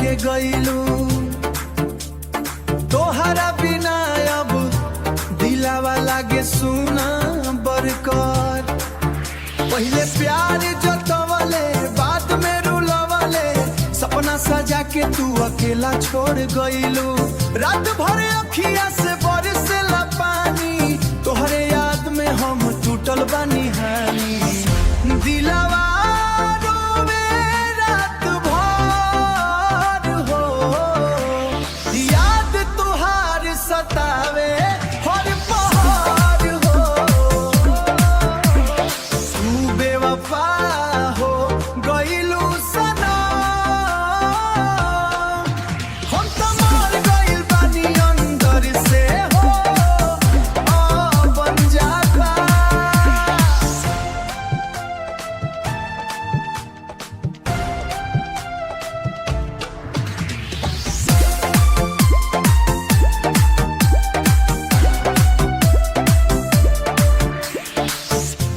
के गईलू। तोहरा बिना अब दिलावा लागे सुना बरकर। पहले प्यार जतवले बाद में रुलवले, सपना सजा के तू अकेला छोड़ गईलू। रात भर अखिया से बरसेला पानी, तोहरे याद में हम टूटल बानी हानी। दिलावा रोवे रात भर हो, याद तुहार सतावे हर पहर हो। तू बेवफा हो गईलू सनम, हम तो मर गइल बानी अंदर से हो, बन जाता।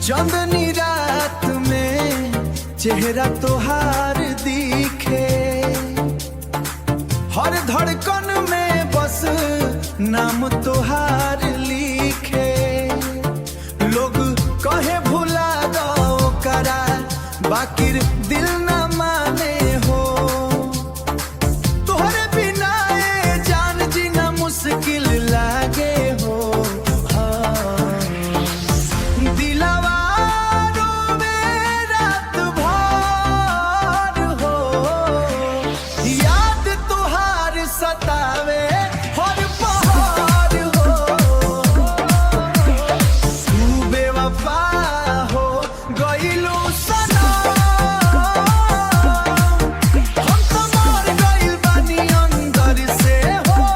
चांदनी रात में चेहरा तोहार दिखे, हर धड़कन में बस नाम तोहार लिखे। लोग कहे भुला दो करा, बाकी दिल न माने हो। तोहरे बिना ए जान जीना मुश्किल लागे हो। दिलावा रोवे रात भर हो, याद तुहार सतावे हर पहर हो। तू बेवफा हो गईलू सनम, हम तो मर गइल बानी अंदर से हो,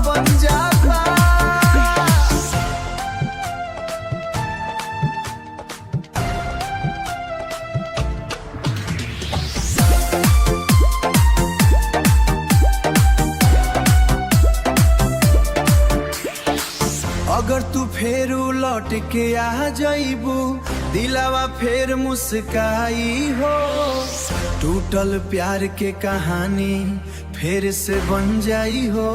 बन जाता। अगर तू फेर लौट के आ जाइबू, दिलावा फेर मुस्काई हो। टूटल प्यार के कहानी फिर से बन जाई हो।